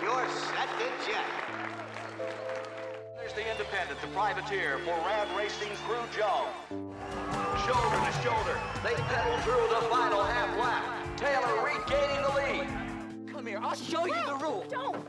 you're set to jet. There's the independent, the privateer for Rad Racing's Crew Jones. Shoulder to shoulder, they pedal through the final half lap. Taylor regaining the lead. Come here, I'll show you the rule. Don't.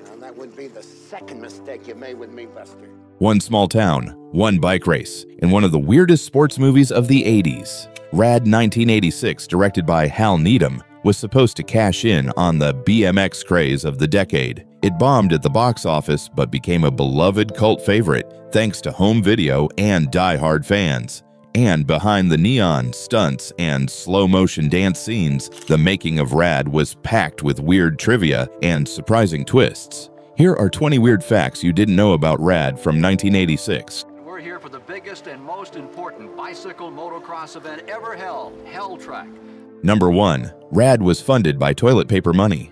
Now, that would be the second mistake you made with me, Buster. One small town, one bike race, in one of the weirdest sports movies of the 80s. Rad 1986, directed by Hal Needham, was supposed to cash in on the BMX craze of the decade. It bombed at the box office but became a beloved cult favorite thanks to home video and die-hard fans. And behind the neon, stunts, and slow-motion dance scenes, the making of Rad was packed with weird trivia and surprising twists. Here are 20 weird facts you didn't know about Rad from 1986. We're here for the biggest and most important bicycle motocross event ever held, Hell Track. Number 1. Rad was funded by toilet paper money.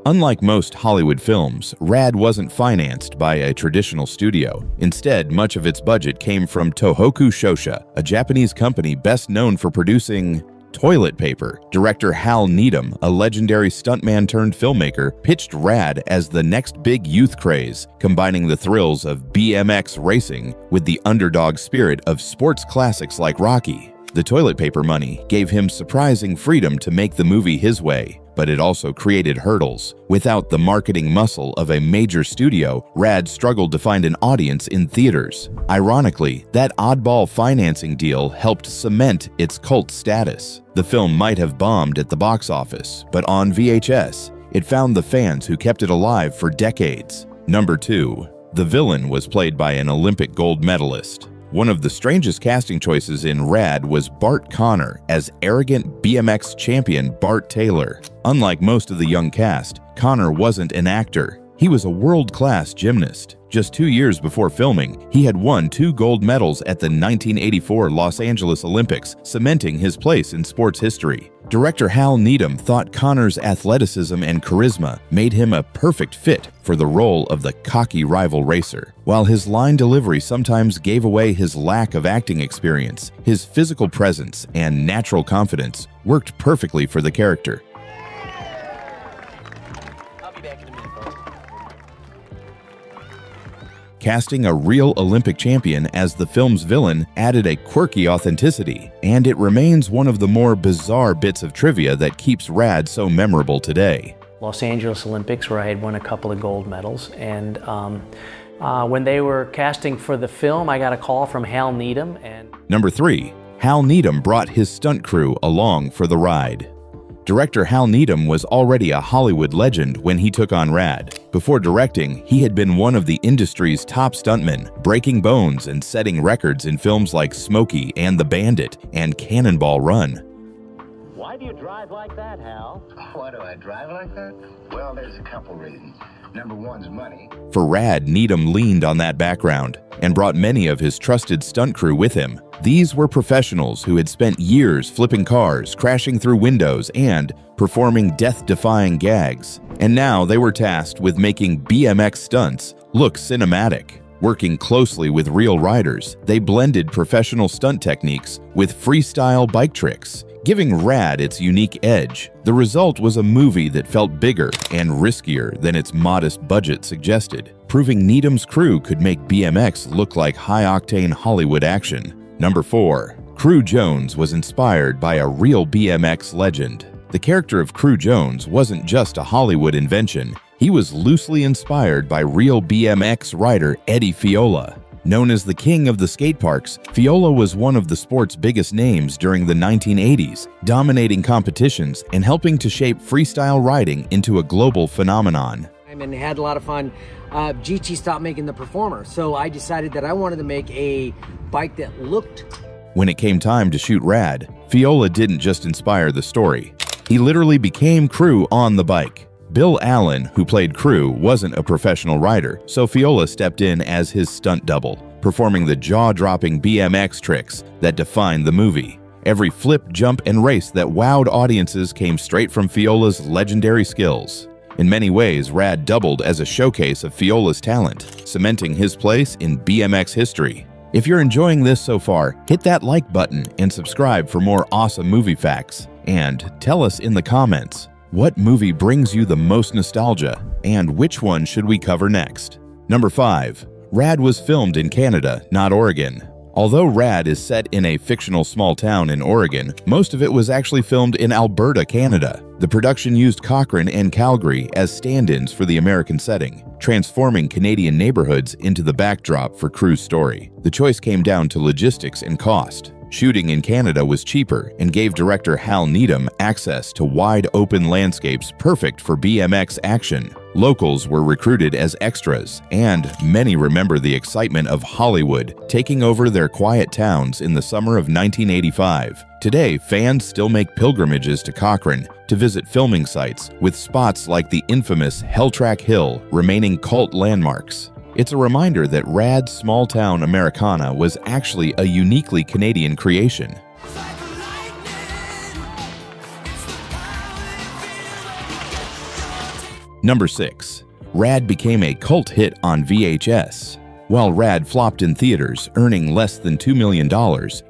Unlike most Hollywood films, Rad wasn't financed by a traditional studio. Instead, much of its budget came from Tohoku Shosha, a Japanese company best known for producing toilet paper. Director Hal Needham, a legendary stuntman-turned-filmmaker, pitched Rad as the next big youth craze, combining the thrills of BMX racing with the underdog spirit of sports classics like Rocky. The toilet paper money gave him surprising freedom to make the movie his way, but it also created hurdles. Without the marketing muscle of a major studio, Rad struggled to find an audience in theaters. Ironically, that oddball financing deal helped cement its cult status. The film might have bombed at the box office, but on VHS, it found the fans who kept it alive for decades. Number 2. The villain was played by an Olympic gold medalist. One of the strangest casting choices in Rad was Bart Connor as arrogant BMX champion Bart Taylor. Unlike most of the young cast, Connor wasn't an actor. He was a world-class gymnast. Just 2 years before filming, he had won 2 gold medals at the 1984 Los Angeles Olympics, cementing his place in sports history. Director Hal Needham thought Connor's athleticism and charisma made him a perfect fit for the role of the cocky rival racer. While his line delivery sometimes gave away his lack of acting experience, his physical presence and natural confidence worked perfectly for the character. I'll be back in a minute, folks. Casting a real Olympic champion as the film's villain added a quirky authenticity, and it remains one of the more bizarre bits of trivia that keeps Rad so memorable today. Los Angeles Olympics, where I had won a couple of gold medals, and when they were casting for the film, I got a call from Hal Needham. Number 3. Hal Needham brought his stunt crew along for the ride. Director Hal Needham was already a Hollywood legend when he took on Rad. Before directing, he had been one of the industry's top stuntmen, breaking bones and setting records in films like Smokey and the Bandit and Cannonball Run. Why do you drive like that, Hal? Why do I drive like that? Well, there's a couple reasons. Number 1's money. For Rad, Needham leaned on that background and brought many of his trusted stunt crew with him. These were professionals who had spent years flipping cars, crashing through windows, and performing death-defying gags. And now they were tasked with making BMX stunts look cinematic. Working closely with real riders, they blended professional stunt techniques with freestyle bike tricks, giving Rad its unique edge. The result was a movie that felt bigger and riskier than its modest budget suggested, proving Needham's crew could make BMX look like high-octane Hollywood action. Number 4. Crew Jones was inspired by a real BMX legend. The character of Crew Jones wasn't just a Hollywood invention. He was loosely inspired by real BMX rider Eddie Fiola. Known as the king of the skate parks, Fiola was one of the sport's biggest names during the 1980s, dominating competitions and helping to shape freestyle riding into a global phenomenon. And had a lot of fun. GT stopped making the Performer, so I decided that I wanted to make a bike that looked. When it came time to shoot Rad, Fiola didn't just inspire the story. He literally became Crew on the bike. Bill Allen, who played Crew, wasn't a professional rider, so Fiola stepped in as his stunt double, performing the jaw-dropping BMX tricks that defined the movie. Every flip, jump, and race that wowed audiences came straight from Fiola's legendary skills. In many ways, Rad doubled as a showcase of Fiola's talent, cementing his place in BMX history. If you're enjoying this so far, hit that like button and subscribe for more awesome movie facts. And tell us in the comments, what movie brings you the most nostalgia? And which one should we cover next? Number 5. Rad was filmed in Canada, not Oregon. Although Rad is set in a fictional small town in Oregon, most of it was actually filmed in Alberta, Canada. The production used Cochrane and Calgary as stand-ins for the American setting, transforming Canadian neighborhoods into the backdrop for Crew's story. The choice came down to logistics and cost. Shooting in Canada was cheaper and gave director Hal Needham access to wide open landscapes perfect for BMX action. Locals were recruited as extras, and many remember the excitement of Hollywood taking over their quiet towns in the summer of 1985. Today, fans still make pilgrimages to Cochrane to visit filming sites, with spots like the infamous Helltrack Hill remaining cult landmarks. It's a reminder that Rad's small-town Americana was actually a uniquely Canadian creation. Number 6. Rad became a cult hit on VHS. While Rad flopped in theaters, earning less than $2 million,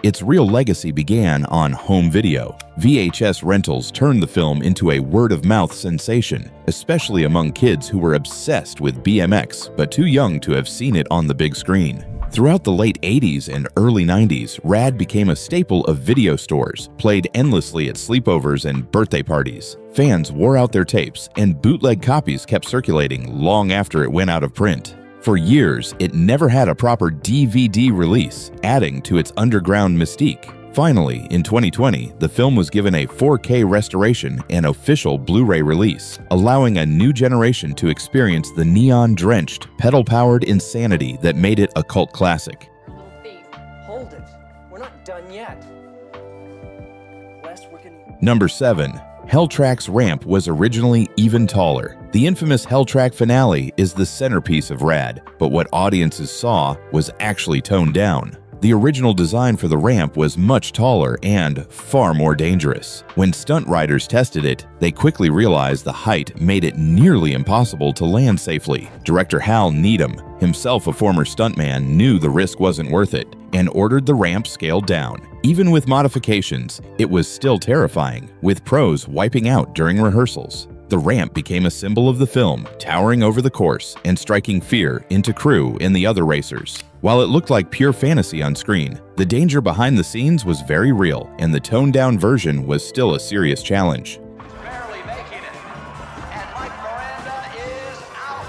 its real legacy began on home video. VHS rentals turned the film into a word-of-mouth sensation, especially among kids who were obsessed with BMX but too young to have seen it on the big screen. Throughout the late 80s and early 90s, Rad became a staple of video stores, played endlessly at sleepovers and birthday parties. Fans wore out their tapes, and bootleg copies kept circulating long after it went out of print. For years, it never had a proper DVD release, adding to its underground mystique. Finally, in 2020, the film was given a 4K restoration and official Blu-ray release, allowing a new generation to experience the neon-drenched, pedal-powered insanity that made it a cult classic. Little thief, hold it. We're not done yet. Lest we're gonna... Number 7. Helltrack's ramp was originally even taller. The infamous Helltrack finale is the centerpiece of Rad, but what audiences saw was actually toned down. The original design for the ramp was much taller and far more dangerous. When stunt riders tested it, they quickly realized the height made it nearly impossible to land safely. Director Hal Needham, himself a former stuntman, knew the risk wasn't worth it and ordered the ramp scaled down. Even with modifications, it was still terrifying, with pros wiping out during rehearsals. The ramp became a symbol of the film, towering over the course and striking fear into Crew and the other racers. While it looked like pure fantasy on screen, the danger behind the scenes was very real, and the toned-down version was still a serious challenge. Barely making it. And Mike Miranda is out.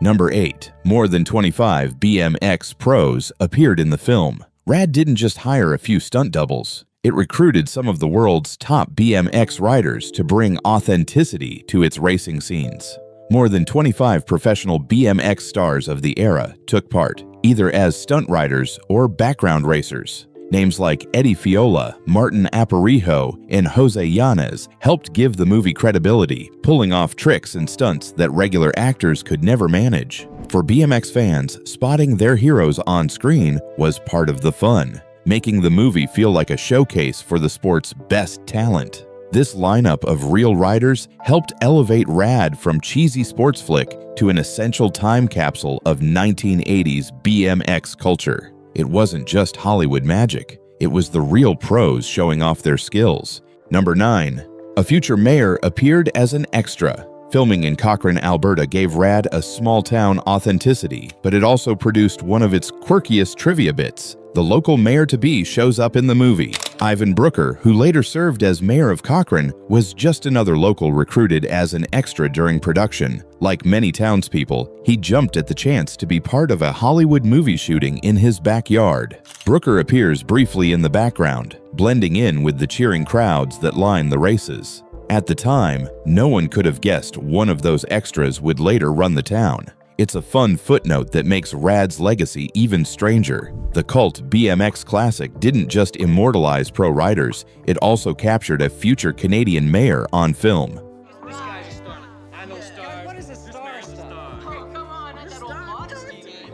Number 8. More than 25 BMX pros appeared in the film. Rad didn't just hire a few stunt doubles. It recruited some of the world's top BMX riders to bring authenticity to its racing scenes. More than 25 professional BMX stars of the era took part, either as stunt riders or background racers. Names like Eddie Fiola, Martin Aparijo, and Jose Yanez helped give the movie credibility, pulling off tricks and stunts that regular actors could never manage. For BMX fans, spotting their heroes on screen was part of the fun, making the movie feel like a showcase for the sport's best talent. This lineup of real riders helped elevate Rad from cheesy sports flick to an essential time capsule of 1980s BMX culture. It wasn't just Hollywood magic, it was the real pros showing off their skills. Number 9. A future mayor appeared as an extra. Filming in Cochrane, Alberta gave Rad a small-town authenticity, but it also produced one of its quirkiest trivia bits. The local mayor-to-be shows up in the movie. Ivan Brooker, who later served as mayor of Cochrane, was just another local recruited as an extra during production. Like many townspeople, he jumped at the chance to be part of a Hollywood movie shooting in his backyard. Brooker appears briefly in the background, blending in with the cheering crowds that line the races. At the time, no one could have guessed one of those extras would later run the town. It's a fun footnote that makes Rad's legacy even stranger. The cult BMX classic didn't just immortalize pro riders, it also captured a future Canadian mayor on film. This guy's a star. I know star. What is a star? Oh, come on, not that old modesty.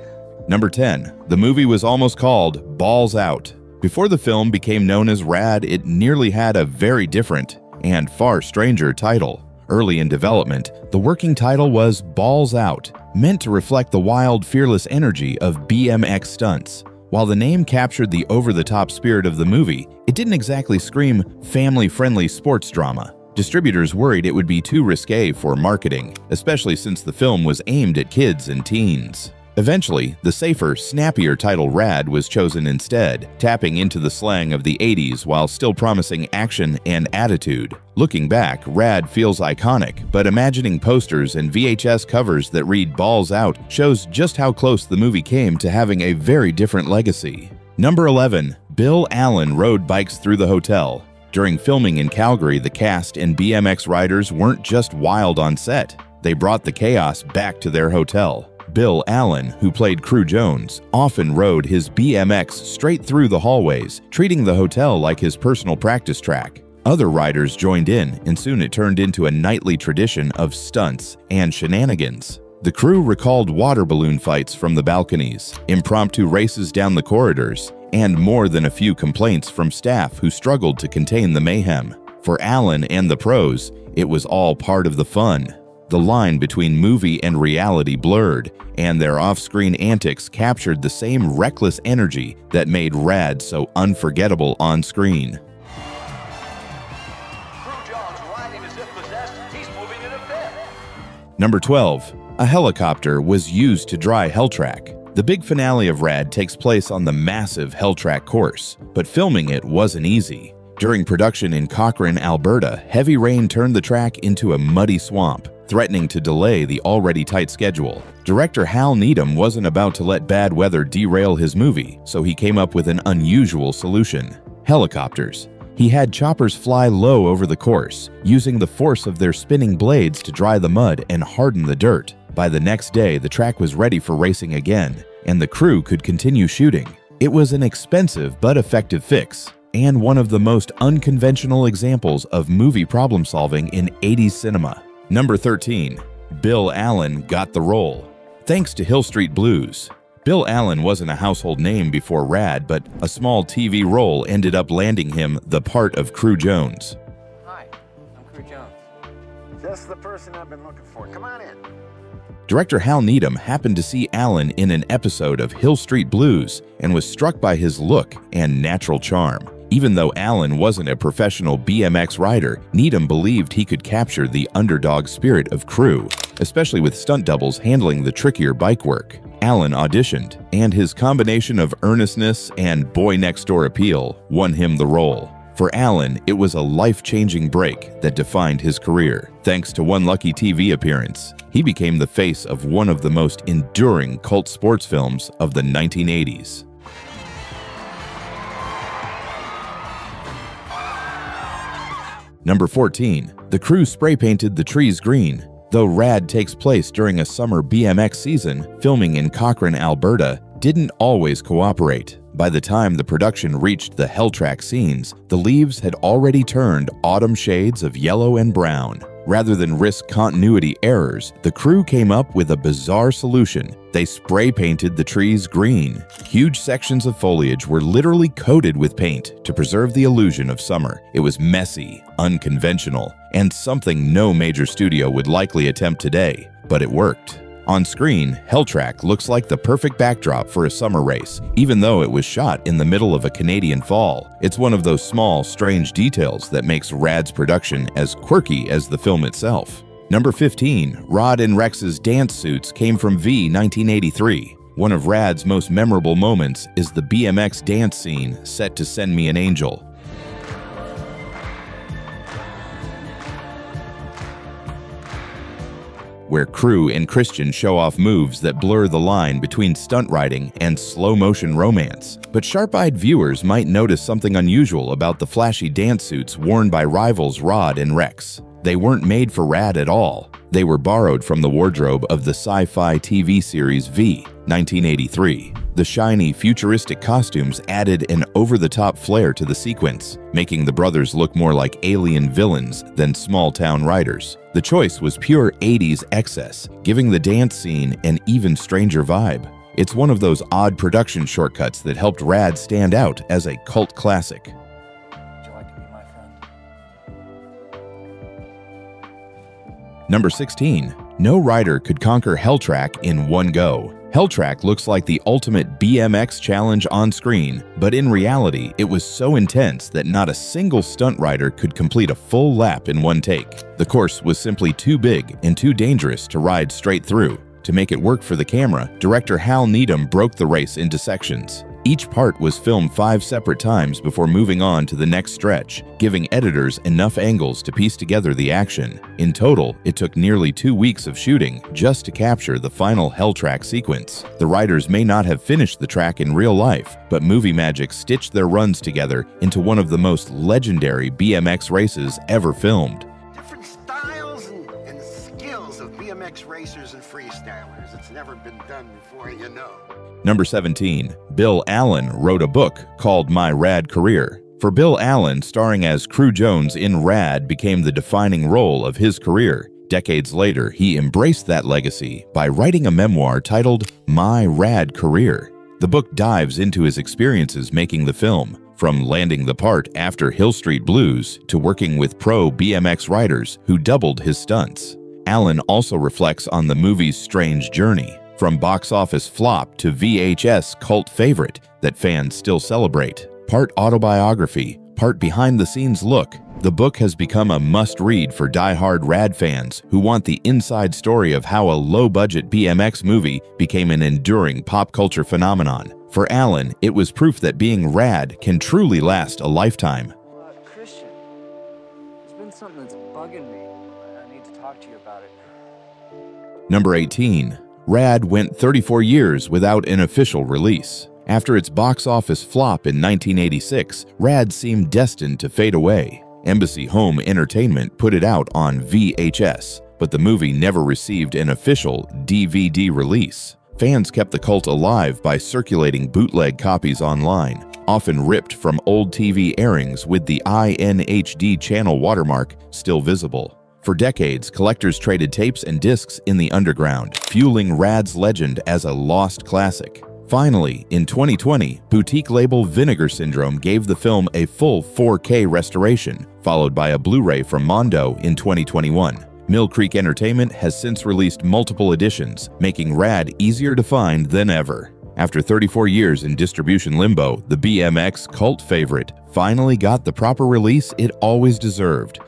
Number 10. The movie was almost called Balls Out. Before the film became known as Rad, it nearly had a very different and far stranger title. Early in development, the working title was Balls Out, meant to reflect the wild, fearless energy of BMX stunts. While the name captured the over-the-top spirit of the movie, it didn't exactly scream family-friendly sports drama. Distributors worried it would be too risque for marketing, especially since the film was aimed at kids and teens. Eventually, the safer, snappier title Rad was chosen instead, tapping into the slang of the 80s while still promising action and attitude. Looking back, Rad feels iconic, but imagining posters and VHS covers that read "Balls Out" shows just how close the movie came to having a very different legacy. Number 11. Bill Allen rode bikes through the hotel. During filming in Calgary, the cast and BMX riders weren't just wild on set. They brought the chaos back to their hotel. Bill Allen, who played Crew Jones, often rode his BMX straight through the hallways, treating the hotel like his personal practice track. Other riders joined in, and soon it turned into a nightly tradition of stunts and shenanigans. The crew recalled water balloon fights from the balconies, impromptu races down the corridors, and more than a few complaints from staff who struggled to contain the mayhem. For Allen and the pros, it was all part of the fun. The line between movie and reality blurred, and their off-screen antics captured the same reckless energy that made Rad so unforgettable on screen. Crew Jones riding as if possessed. He's moving in a fifth. Number 12. A helicopter was used to dry Helltrack. The big finale of Rad takes place on the massive Helltrack course, but filming it wasn't easy. During production in Cochrane, Alberta, heavy rain turned the track into a muddy swamp, threatening to delay the already tight schedule. Director Hal Needham wasn't about to let bad weather derail his movie, so he came up with an unusual solution: helicopters. He had choppers fly low over the course, using the force of their spinning blades to dry the mud and harden the dirt. By the next day, the track was ready for racing again, and the crew could continue shooting. It was an expensive but effective fix, and one of the most unconventional examples of movie problem solving in 80s cinema. Number 13. Bill Allen got the role. Thanks to Hill Street Blues. Bill Allen wasn't a household name before Rad, but a small TV role ended up landing him the part of Crew Jones. Hi, I'm Crew Jones. Just the person I've been looking for. Come on in. Director Hal Needham happened to see Allen in an episode of Hill Street Blues and was struck by his look and natural charm. Even though Allen wasn't a professional BMX rider, Needham believed he could capture the underdog spirit of Crew, especially with stunt doubles handling the trickier bike work. Allen auditioned, and his combination of earnestness and boy-next-door appeal won him the role. For Allen, it was a life-changing break that defined his career. Thanks to one lucky TV appearance, he became the face of one of the most enduring cult sports films of the 1980s. Number 14. The crew spray-painted the trees green. Though Rad takes place during a summer BMX season, filming in Cochrane, Alberta didn't always cooperate. By the time the production reached the Helltrack scenes, the leaves had already turned autumn shades of yellow and brown. Rather than risk continuity errors, the crew came up with a bizarre solution. They spray-painted the trees green. Huge sections of foliage were literally coated with paint to preserve the illusion of summer. It was messy, unconventional, and something no major studio would likely attempt today, but it worked. On screen, Helltrack looks like the perfect backdrop for a summer race, even though it was shot in the middle of a Canadian fall. It's one of those small, strange details that makes Rad's production as quirky as the film itself. Number 15. Rod and Rex's dance suits came from V 1983. One of Rad's most memorable moments is the BMX dance scene set to Send Me an Angel. Where Crew and Christian show off moves that blur the line between stunt riding and slow-motion romance. But sharp-eyed viewers might notice something unusual about the flashy dance suits worn by rivals Rod and Rex. They weren't made for Rad at all. They were borrowed from the wardrobe of the sci-fi TV series V, 1983. The shiny, futuristic costumes added an over-the-top flair to the sequence, making the brothers look more like alien villains than small-town riders. The choice was pure 80s excess, giving the dance scene an even stranger vibe. It's one of those odd production shortcuts that helped Rad stand out as a cult classic. Would you like to be my friend? Number 16. No rider could conquer Helltrack in one go. Helltrack looks like the ultimate BMX challenge on screen, but in reality, it was so intense that not a single stunt rider could complete a full lap in one take. The course was simply too big and too dangerous to ride straight through. To make it work for the camera, director Hal Needham broke the race into sections. Each part was filmed 5 separate times before moving on to the next stretch, giving editors enough angles to piece together the action. In total, it took nearly 2 weeks of shooting just to capture the final Helltrack sequence. The riders may not have finished the track in real life, but Movie Magic stitched their runs together into one of the most legendary BMX races ever filmed. Different styles and skills of BMX racers and freestylers. It's never been done before, you know. Number 17. Bill Allen wrote a book called My Rad Career. For Bill Allen, starring as Crew Jones in Rad became the defining role of his career. Decades later, he embraced that legacy by writing a memoir titled My Rad Career. The book dives into his experiences making the film, from landing the part after Hill Street Blues to working with pro BMX riders who doubled his stunts. Allen also reflects on the movie's strange journey, from box office flop to VHS cult favorite that fans still celebrate. Part autobiography, part behind-the-scenes look, the book has become a must-read for die-hard Rad fans who want the inside story of how a low-budget BMX movie became an enduring pop culture phenomenon. For Allen, it was proof that being rad can truly last a lifetime. Christian, there's been something that's bugging me. I need to talk to you about it. Number 18. Rad went 34 years without an official release. After its box office flop in 1986, Rad seemed destined to fade away. Embassy Home Entertainment put it out on VHS, but the movie never received an official DVD release. Fans kept the cult alive by circulating bootleg copies online, often ripped from old TV airings with the INHD channel watermark still visible. For decades, collectors traded tapes and discs in the underground, fueling Rad's legend as a lost classic. Finally, in 2020, boutique label Vinegar Syndrome gave the film a full 4K restoration, followed by a Blu-ray from Mondo in 2021. Mill Creek Entertainment has since released multiple editions, making Rad easier to find than ever. After 34 years in distribution limbo, the BMX cult favorite finally got the proper release it always deserved.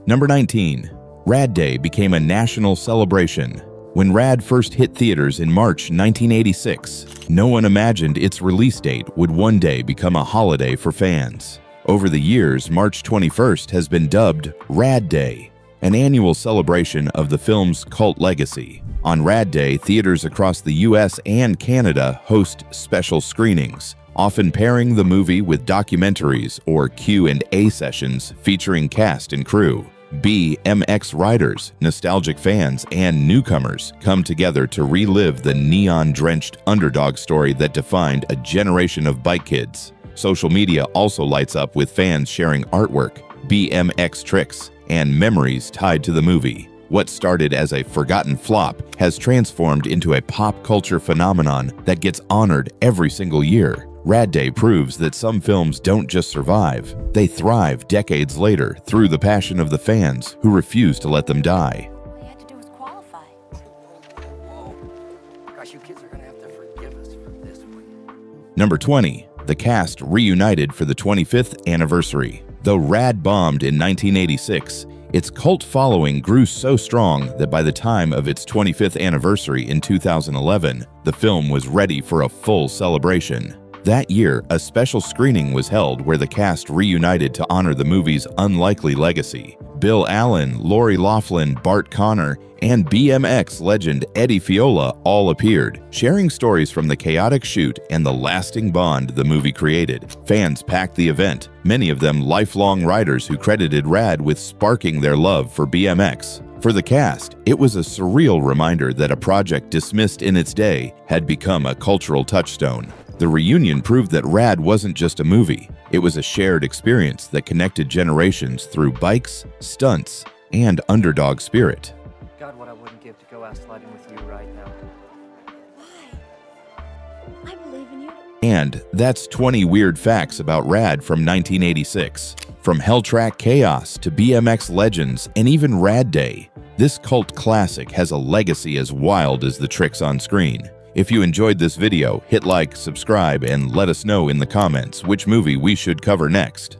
Number 19. Rad Day became a national celebration. When Rad first hit theaters in March 1986, no one imagined its release date would one day become a holiday for fans. Over the years, March 21st has been dubbed Rad Day, an annual celebration of the film's cult legacy. On Rad Day, theaters across the US and Canada host special screenings, often pairing the movie with documentaries or Q&A sessions featuring cast and crew. BMX riders, nostalgic fans, and newcomers come together to relive the neon-drenched underdog story that defined a generation of bike kids. Social media also lights up with fans sharing artwork, BMX tricks, and memories tied to the movie. What started as a forgotten flop has transformed into a pop culture phenomenon that gets honored every single year. Rad Day proves that some films don't just survive, they thrive decades later through the passion of the fans who refuse to let them die. All you had to do was qualify. Gosh, you kids are gonna have to forgive us for this one. Number 20. The cast reunited for the 25th anniversary. Though Rad bombed in 1986, its cult following grew so strong that by the time of its 25th anniversary in 2011, the film was ready for a full celebration. That year, a special screening was held where the cast reunited to honor the movie's unlikely legacy. Bill Allen, Lori Loughlin, Bart Connor, and BMX legend Eddie Fiola all appeared, sharing stories from the chaotic shoot and the lasting bond the movie created. Fans packed the event, many of them lifelong riders who credited Rad with sparking their love for BMX. For the cast, it was a surreal reminder that a project dismissed in its day had become a cultural touchstone. The reunion proved that Rad wasn't just a movie, it was a shared experience that connected generations through bikes, stunts, and underdog spirit. God, what I wouldn't give to go out sliding with you right now. Why? I believe in you. And that's 20 weird facts about Rad from 1986. From Hell Track Chaos to BMX Legends and even Rad Day, this cult classic has a legacy as wild as the tricks on screen. If you enjoyed this video, hit like, subscribe, and let us know in the comments which movie we should cover next.